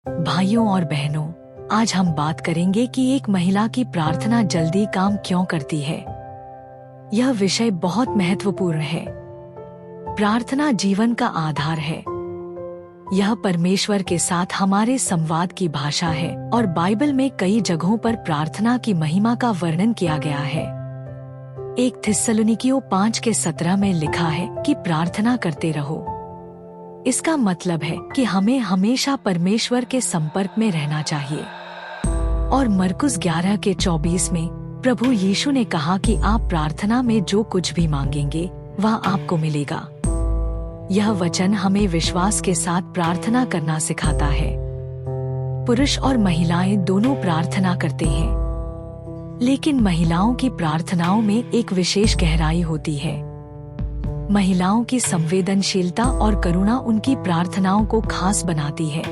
भाइयों और बहनों, आज हम बात करेंगे कि एक महिला की प्रार्थना जल्दी काम क्यों करती है। यह विषय बहुत महत्वपूर्ण है। प्रार्थना जीवन का आधार है। यह परमेश्वर के साथ हमारे संवाद की भाषा है और बाइबल में कई जगहों पर प्रार्थना की महिमा का वर्णन किया गया है। 1 थिस्सलुनीकियों 5:17 में लिखा है कि प्रार्थना करते रहो। इसका मतलब है कि हमें हमेशा परमेश्वर के संपर्क में रहना चाहिए। और मरकुस 11:24 में प्रभु यीशु ने कहा कि आप प्रार्थना में जो कुछ भी मांगेंगे वह आपको मिलेगा। यह वचन हमें विश्वास के साथ प्रार्थना करना सिखाता है। पुरुष और महिलाएं दोनों प्रार्थना करते हैं, लेकिन महिलाओं की प्रार्थनाओं में एक विशेष गहराई होती है। महिलाओं की संवेदनशीलता और करुणा उनकी प्रार्थनाओं को खास बनाती है।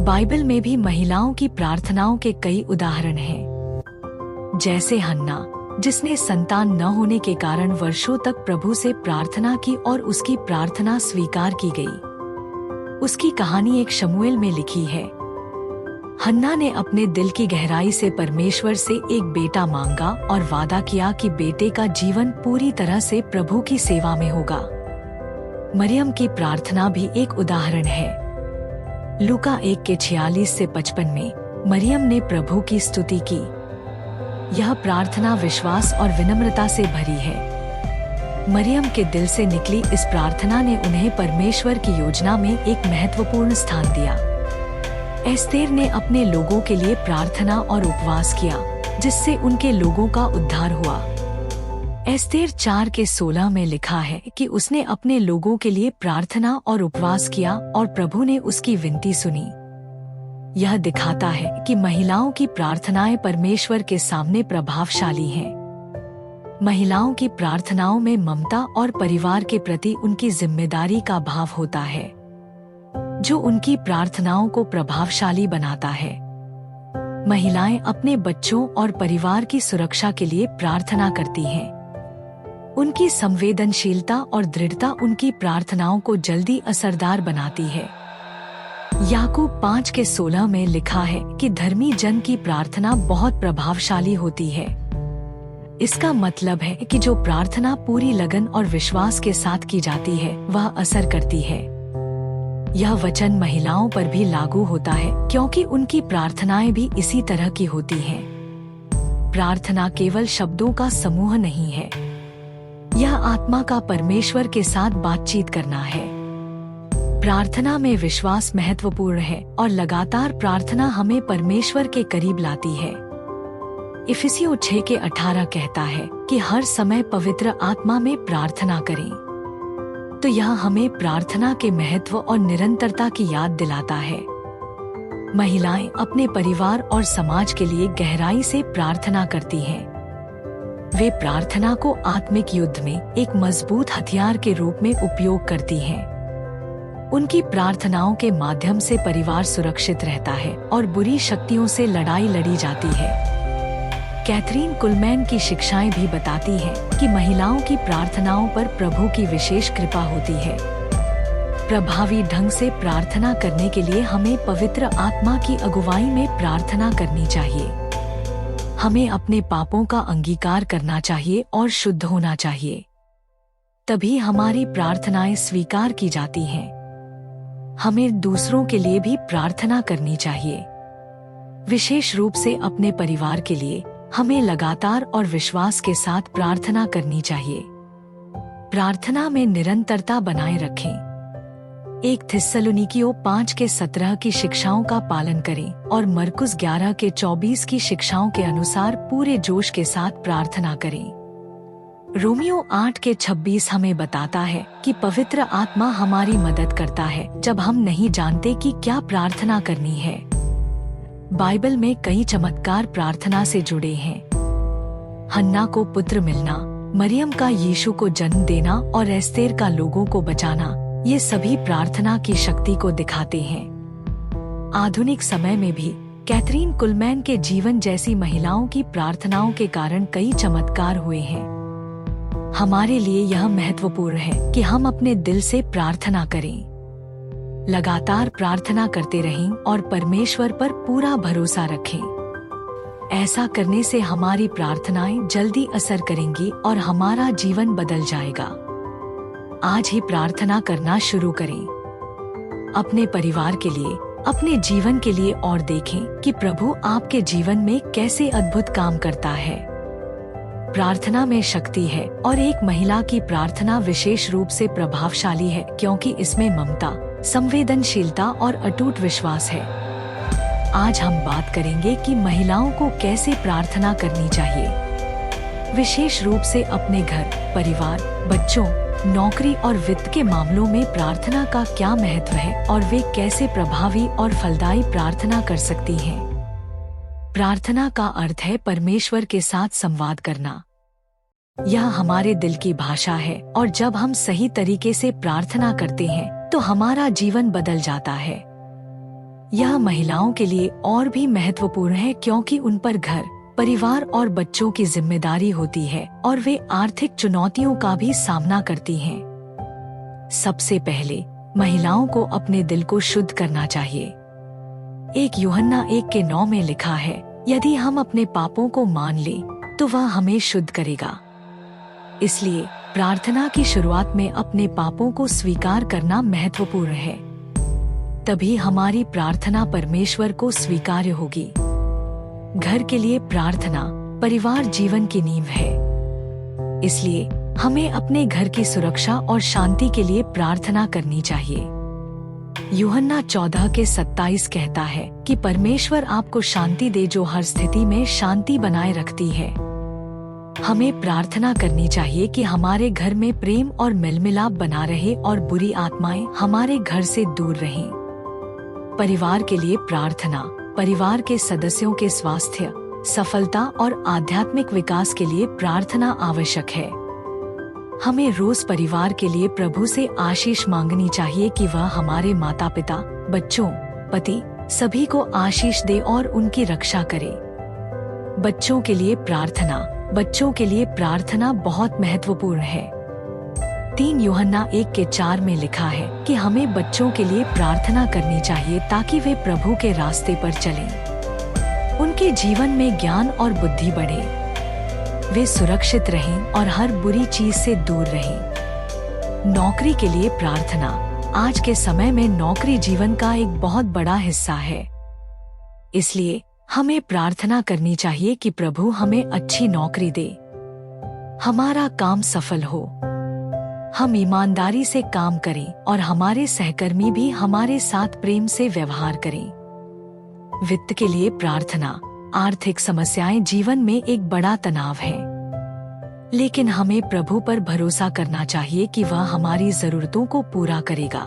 बाइबल में भी महिलाओं की प्रार्थनाओं के कई उदाहरण हैं, जैसे हन्ना, जिसने संतान न होने के कारण वर्षों तक प्रभु से प्रार्थना की और उसकी प्रार्थना स्वीकार की गई। उसकी कहानी 1 शमूएल में लिखी है। हन्ना ने अपने दिल की गहराई से परमेश्वर से एक बेटा मांगा और वादा किया कि बेटे का जीवन पूरी तरह से प्रभु की सेवा में होगा। मरियम की प्रार्थना भी एक उदाहरण है। लूका 1:46-55 में मरियम ने प्रभु की स्तुति की। यह प्रार्थना विश्वास और विनम्रता से भरी है। मरियम के दिल से निकली इस प्रार्थना ने उन्हें परमेश्वर की योजना में एक महत्वपूर्ण स्थान दिया। एस्तेर ने अपने लोगों के लिए प्रार्थना और उपवास किया, जिससे उनके लोगों का उद्धार हुआ। एस्तेर 4:16 में लिखा है कि उसने अपने लोगों के लिए प्रार्थना और उपवास किया और प्रभु ने उसकी विनती सुनी। यह दिखाता है कि महिलाओं की प्रार्थनाएं परमेश्वर के सामने प्रभावशाली हैं। महिलाओं की प्रार्थनाओं में ममता और परिवार के प्रति उनकी जिम्मेदारी का भाव होता है, जो उनकी प्रार्थनाओं को प्रभावशाली बनाता है। महिलाएं अपने बच्चों और परिवार की सुरक्षा के लिए प्रार्थना करती हैं। उनकी संवेदनशीलता और दृढ़ता उनकी प्रार्थनाओं को जल्दी असरदार बनाती है। याकूब 5:16 में लिखा है कि धर्मी जन की प्रार्थना बहुत प्रभावशाली होती है। इसका मतलब है कि जो प्रार्थना पूरी लगन और विश्वास के साथ की जाती है वह असर करती है। यह वचन महिलाओं पर भी लागू होता है, क्योंकि उनकी प्रार्थनाएं भी इसी तरह की होती हैं। प्रार्थना केवल शब्दों का समूह नहीं है, यह आत्मा का परमेश्वर के साथ बातचीत करना है। प्रार्थना में विश्वास महत्वपूर्ण है और लगातार प्रार्थना हमें परमेश्वर के करीब लाती है। इफिसियों 6:18 कहता है कि हर समय पवित्र आत्मा में प्रार्थना करें। तो यह हमें प्रार्थना के महत्व और निरंतरता की याद दिलाता है। महिलाएं अपने परिवार और समाज के लिए गहराई से प्रार्थना करती हैं। वे प्रार्थना को आत्मिक युद्ध में एक मजबूत हथियार के रूप में उपयोग करती हैं। उनकी प्रार्थनाओं के माध्यम से परिवार सुरक्षित रहता है और बुरी शक्तियों से लड़ाई लड़ी जाती है। कैथरीन कुलमैन की शिक्षाएं भी बताती हैं कि महिलाओं की प्रार्थनाओं पर प्रभु की विशेष कृपा होती है। प्रभावी ढंग से प्रार्थना करने के लिए हमें पवित्र आत्मा की अगुवाई में प्रार्थना करनी चाहिए। हमें अपने पापों का अंगीकार करना चाहिए और शुद्ध होना चाहिए। तभी हमारी प्रार्थनाएं स्वीकार की जाती हैं। हमें दूसरों के लिए भी प्रार्थना करनी चाहिए। विशेष रूप से अपने परिवार के लिए हमें लगातार और विश्वास के साथ प्रार्थना करनी चाहिए। प्रार्थना में निरंतरता बनाए रखें। 1 थिस्सलुनीकियों 5:17 की शिक्षाओं का पालन करें और मरकुस 11:24 की शिक्षाओं के अनुसार पूरे जोश के साथ प्रार्थना करें। रोमियो 8:26 हमें बताता है कि पवित्र आत्मा हमारी मदद करता है जब हम नहीं जानते कि क्या प्रार्थना करनी है। बाइबल में कई चमत्कार प्रार्थना से जुड़े हैं। हन्ना को पुत्र मिलना, मरियम का यीशु को जन्म देना और एस्तेर का लोगों को बचाना, ये सभी प्रार्थना की शक्ति को दिखाते हैं। आधुनिक समय में भी कैथरीन कुलमैन के जीवन जैसी महिलाओं की प्रार्थनाओं के कारण कई चमत्कार हुए हैं। हमारे लिए यह महत्वपूर्ण है कि हम अपने दिल से प्रार्थना करें। लगातार प्रार्थना करते रहें और परमेश्वर पर पूरा भरोसा रखें। ऐसा करने से हमारी प्रार्थनाएं जल्दी असर करेंगी और हमारा जीवन बदल जाएगा। आज ही प्रार्थना करना शुरू करें, अपने परिवार के लिए, अपने जीवन के लिए, और देखें कि प्रभु आपके जीवन में कैसे अद्भुत काम करता है। प्रार्थना में शक्ति है और एक महिला की प्रार्थना विशेष रूप से प्रभावशाली है क्योंकि इसमें ममता, संवेदनशीलता और अटूट विश्वास है। आज हम बात करेंगे कि महिलाओं को कैसे प्रार्थना करनी चाहिए, विशेष रूप से अपने घर, परिवार, बच्चों, नौकरी और वित्त के मामलों में प्रार्थना का क्या महत्व है और वे कैसे प्रभावी और फलदायी प्रार्थना कर सकती हैं। प्रार्थना का अर्थ है परमेश्वर के साथ संवाद करना। यह हमारे दिल की भाषा है और जब हम सही तरीके से प्रार्थना करते हैं तो हमारा जीवन बदल जाता है। यह महिलाओं के लिए और भी महत्वपूर्ण है क्योंकि उन पर घर, परिवार और बच्चों की जिम्मेदारी होती है और वे आर्थिक चुनौतियों का भी सामना करती हैं। सबसे पहले महिलाओं को अपने दिल को शुद्ध करना चाहिए। 1 यूहन्ना 1:9 में लिखा है, यदि हम अपने पापों को मान लें तो वह हमें शुद्ध करेगा। इसलिए प्रार्थना की शुरुआत में अपने पापों को स्वीकार करना महत्वपूर्ण है। तभी हमारी प्रार्थना परमेश्वर को स्वीकार्य होगी। घर के लिए प्रार्थना परिवार जीवन की नींव है, इसलिए हमें अपने घर की सुरक्षा और शांति के लिए प्रार्थना करनी चाहिए। यूहन्ना 14:27 कहता है कि परमेश्वर आपको शांति दे जो हर स्थिति में शांति बनाए रखती है। हमें प्रार्थना करनी चाहिए कि हमारे घर में प्रेम और मेलमिलाप बना रहे और बुरी आत्माएं हमारे घर से दूर रहें। परिवार के लिए प्रार्थना परिवार के सदस्यों के स्वास्थ्य, सफलता और आध्यात्मिक विकास के लिए प्रार्थना आवश्यक है। हमें रोज परिवार के लिए प्रभु से आशीष मांगनी चाहिए कि वह हमारे माता पिता, बच्चों, पति सभी को आशीष दे और उनकी रक्षा करे। बच्चों के लिए प्रार्थना बहुत महत्वपूर्ण है। 3 यूहन्ना 1:4 में लिखा है कि हमें बच्चों के लिए प्रार्थना करनी चाहिए ताकि वे प्रभु के रास्ते पर चलें। उनके जीवन में ज्ञान और बुद्धि बढ़े, वे सुरक्षित रहें और हर बुरी चीज से दूर रहें। नौकरी के लिए प्रार्थना आज के समय में नौकरी जीवन का एक बहुत बड़ा हिस्सा है, इसलिए हमें प्रार्थना करनी चाहिए कि प्रभु हमें अच्छी नौकरी दे, हमारा काम सफल हो, हम ईमानदारी से काम करें और हमारे सहकर्मी भी हमारे साथ प्रेम से व्यवहार करें। वित्त के लिए प्रार्थना आर्थिक समस्याएं जीवन में एक बड़ा तनाव है, लेकिन हमें प्रभु पर भरोसा करना चाहिए कि वह हमारी जरूरतों को पूरा करेगा।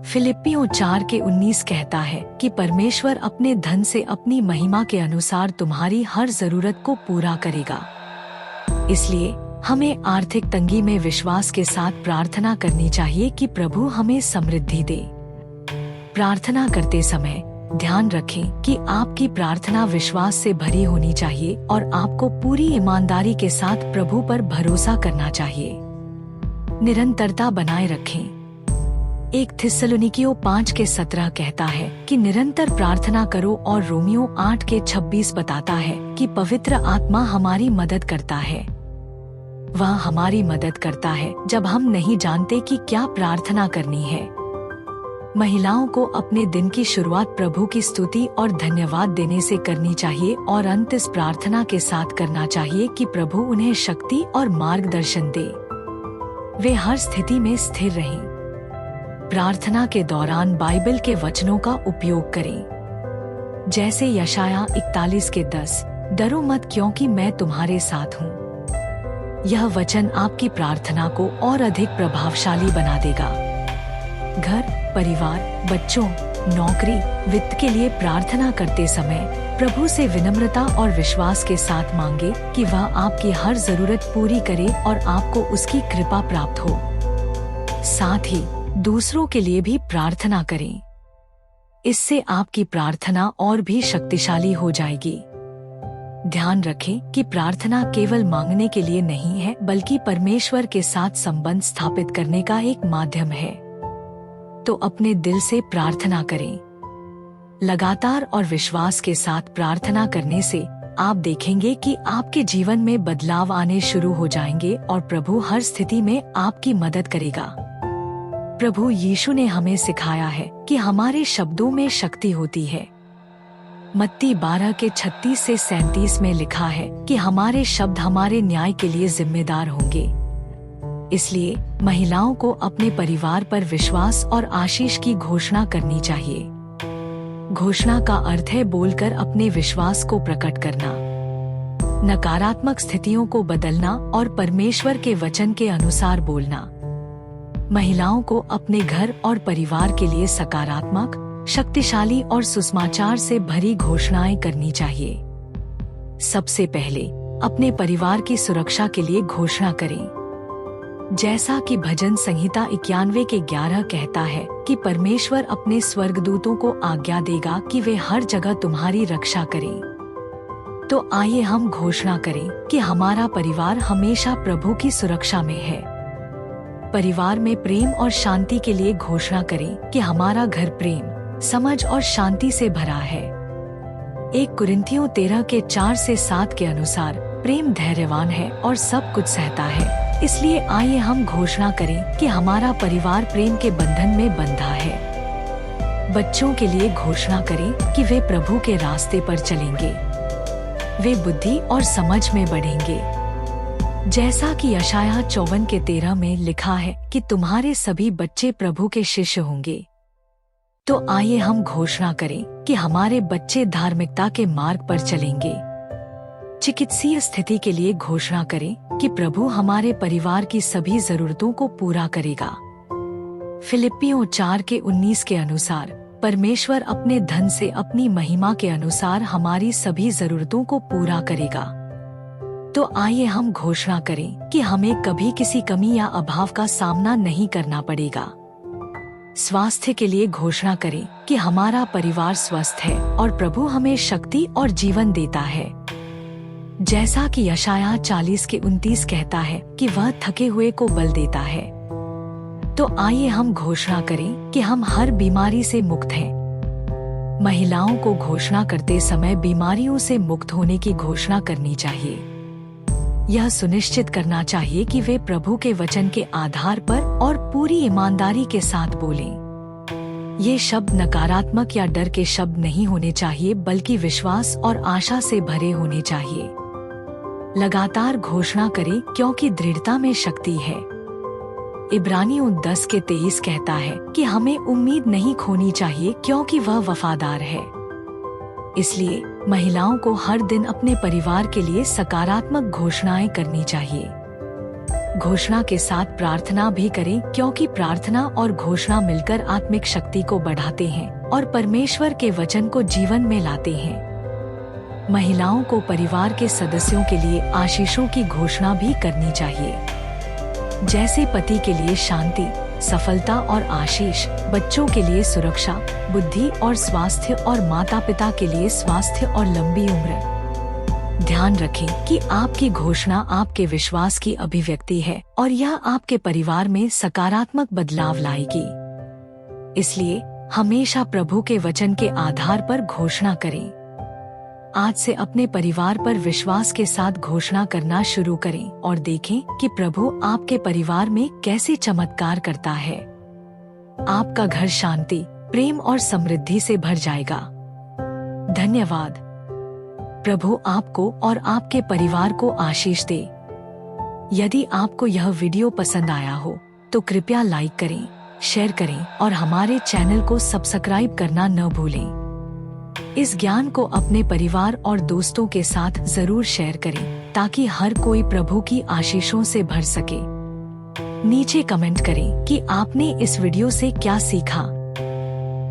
फिलिप्पियों 4:19 कहता है कि परमेश्वर अपने धन से अपनी महिमा के अनुसार तुम्हारी हर जरूरत को पूरा करेगा। इसलिए हमें आर्थिक तंगी में विश्वास के साथ प्रार्थना करनी चाहिए कि प्रभु हमें समृद्धि दे। प्रार्थना करते समय ध्यान रखें कि आपकी प्रार्थना विश्वास से भरी होनी चाहिए और आपको पूरी ईमानदारी के साथ प्रभु पर भरोसा करना चाहिए। निरंतरता बनाए रखें। 1 थिस्सलुनीकियों 5:17 कहता है कि निरंतर प्रार्थना करो और रोमियो 8:26 बताता है कि पवित्र आत्मा हमारी मदद करता है। वह हमारी मदद करता है जब हम नहीं जानते कि क्या प्रार्थना करनी है। महिलाओं को अपने दिन की शुरुआत प्रभु की स्तुति और धन्यवाद देने से करनी चाहिए और अंत इस प्रार्थना के साथ करना चाहिए कि प्रभु उन्हें शक्ति और मार्गदर्शन दे, वे हर स्थिति में स्थिर रहें। प्रार्थना के दौरान बाइबल के वचनों का उपयोग करें, जैसे यशाया 41:10, डरो मत क्योंकि मैं तुम्हारे साथ हूँ। यह वचन आपकी प्रार्थना को और अधिक प्रभावशाली बना देगा। घर, परिवार, बच्चों, नौकरी, वित्त के लिए प्रार्थना करते समय प्रभु से विनम्रता और विश्वास के साथ मांगे कि वह आपकी हर जरूरत पूरी करे और आपको उसकी कृपा प्राप्त हो। साथ ही दूसरों के लिए भी प्रार्थना करें, इससे आपकी प्रार्थना और भी शक्तिशाली हो जाएगी। ध्यान रखें कि प्रार्थना केवल मांगने के लिए नहीं है, बल्कि परमेश्वर के साथ संबंध स्थापित करने का एक माध्यम है। तो अपने दिल से प्रार्थना करें। लगातार और विश्वास के साथ प्रार्थना करने से आप देखेंगे कि आपके जीवन में बदलाव आने शुरू हो जाएंगे और प्रभु हर स्थिति में आपकी मदद करेगा। प्रभु यीशु ने हमें सिखाया है कि हमारे शब्दों में शक्ति होती है। मत्ती 12 के 36 से 37 में लिखा है कि हमारे शब्द हमारे न्याय के लिए जिम्मेदार होंगे। इसलिए महिलाओं को अपने परिवार पर विश्वास और आशीष की घोषणा करनी चाहिए। घोषणा का अर्थ है बोलकर अपने विश्वास को प्रकट करना, नकारात्मक स्थितियों को बदलना और परमेश्वर के वचन के अनुसार बोलना। महिलाओं को अपने घर और परिवार के लिए सकारात्मक, शक्तिशाली और सुसमाचार से भरी घोषणाएं करनी चाहिए। सबसे पहले अपने परिवार की सुरक्षा के लिए घोषणा करें। जैसा कि भजन संहिता 91 के 11 कहता है कि परमेश्वर अपने स्वर्गदूतों को आज्ञा देगा कि वे हर जगह तुम्हारी रक्षा करें। तो आइए हम घोषणा करें कि हमारा परिवार हमेशा प्रभु की सुरक्षा में है। परिवार में प्रेम और शांति के लिए घोषणा करें कि हमारा घर प्रेम, समझ और शांति से भरा है। 1 कुरिन्थियों 13 के 4 से 7 के अनुसार प्रेम धैर्यवान है और सब कुछ सहता है। इसलिए आइए हम घोषणा करें कि हमारा परिवार प्रेम के बंधन में बंधा है। बच्चों के लिए घोषणा करें कि वे प्रभु के रास्ते पर चलेंगे। वे बुद्धि और समझ में बढ़ेंगे। जैसा कि यशायाह 54 के 13 में लिखा है कि तुम्हारे सभी बच्चे प्रभु के शिष्य होंगे। तो आइए हम घोषणा करें कि हमारे बच्चे धार्मिकता के मार्ग पर चलेंगे। चिकित्सीय स्थिति के लिए घोषणा करें कि प्रभु हमारे परिवार की सभी जरूरतों को पूरा करेगा। फिलिप्पियों 4 के 19 के अनुसार परमेश्वर अपने धन से अपनी महिमा के अनुसार हमारी सभी जरूरतों को पूरा करेगा। तो आइए हम घोषणा करें कि हमें कभी किसी कमी या अभाव का सामना नहीं करना पड़ेगा। स्वास्थ्य के लिए घोषणा करें कि हमारा परिवार स्वस्थ है और प्रभु हमें शक्ति और जीवन देता है। जैसा कि यशायाह 40 के 29 कहता है कि वह थके हुए को बल देता है। तो आइए हम घोषणा करें कि हम हर बीमारी से मुक्त हैं। महिलाओं को घोषणा करते समय बीमारियों से मुक्त होने की घोषणा करनी चाहिए। यह सुनिश्चित करना चाहिए कि वे प्रभु के वचन के आधार पर और पूरी ईमानदारी के साथ बोलें। ये शब्द नकारात्मक या डर के शब्द नहीं होने चाहिए, बल्कि विश्वास और आशा से भरे होने चाहिए। लगातार घोषणा करें क्योंकि दृढ़ता में शक्ति है। इब्रानियों 10 के 23 कहता है कि हमें उम्मीद नहीं खोनी चाहिए क्योंकि वह वफादार है। इसलिए महिलाओं को हर दिन अपने परिवार के लिए सकारात्मक घोषणाएं करनी चाहिए। घोषणा के साथ प्रार्थना भी करें क्योंकि प्रार्थना और घोषणा मिलकर आत्मिक शक्ति को बढ़ाते हैं और परमेश्वर के वचन को जीवन में लाते हैं। महिलाओं को परिवार के सदस्यों के लिए आशीषों की घोषणा भी करनी चाहिए, जैसे पति के लिए शांति, सफलता और आशीष, बच्चों के लिए सुरक्षा, बुद्धि और स्वास्थ्य और माता पिता के लिए स्वास्थ्य और लंबी उम्र। ध्यान रखें कि आपकी घोषणा आपके विश्वास की अभिव्यक्ति है और यह आपके परिवार में सकारात्मक बदलाव लाएगी। इसलिए हमेशा प्रभु के वचन के आधार पर घोषणा करें। आज से अपने परिवार पर विश्वास के साथ घोषणा करना शुरू करें और देखें कि प्रभु आपके परिवार में कैसे चमत्कार करता है। आपका घर शांति, प्रेम और समृद्धि से भर जाएगा। धन्यवाद। प्रभु आपको और आपके परिवार को आशीष दे। यदि आपको यह वीडियो पसंद आया हो तो कृपया लाइक करें, शेयर करें और हमारे चैनल को सब्सक्राइब करना न भूलें। इस ज्ञान को अपने परिवार और दोस्तों के साथ जरूर शेयर करें ताकि हर कोई प्रभु की आशीषों से भर सके। नीचे कमेंट करें कि आपने इस वीडियो से क्या सीखा,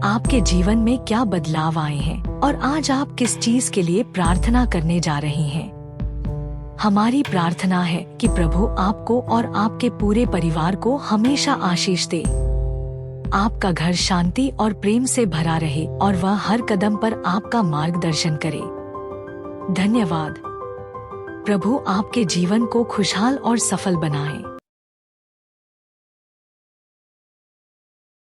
आपके जीवन में क्या बदलाव आए हैं और आज आप किस चीज के लिए प्रार्थना करने जा रहे हैं। हमारी प्रार्थना है कि प्रभु आपको और आपके पूरे परिवार को हमेशा आशीष दे। आपका घर शांति और प्रेम से भरा रहे और वह हर कदम पर आपका मार्गदर्शन करे। धन्यवाद। प्रभु आपके जीवन को खुशहाल और सफल बनाए।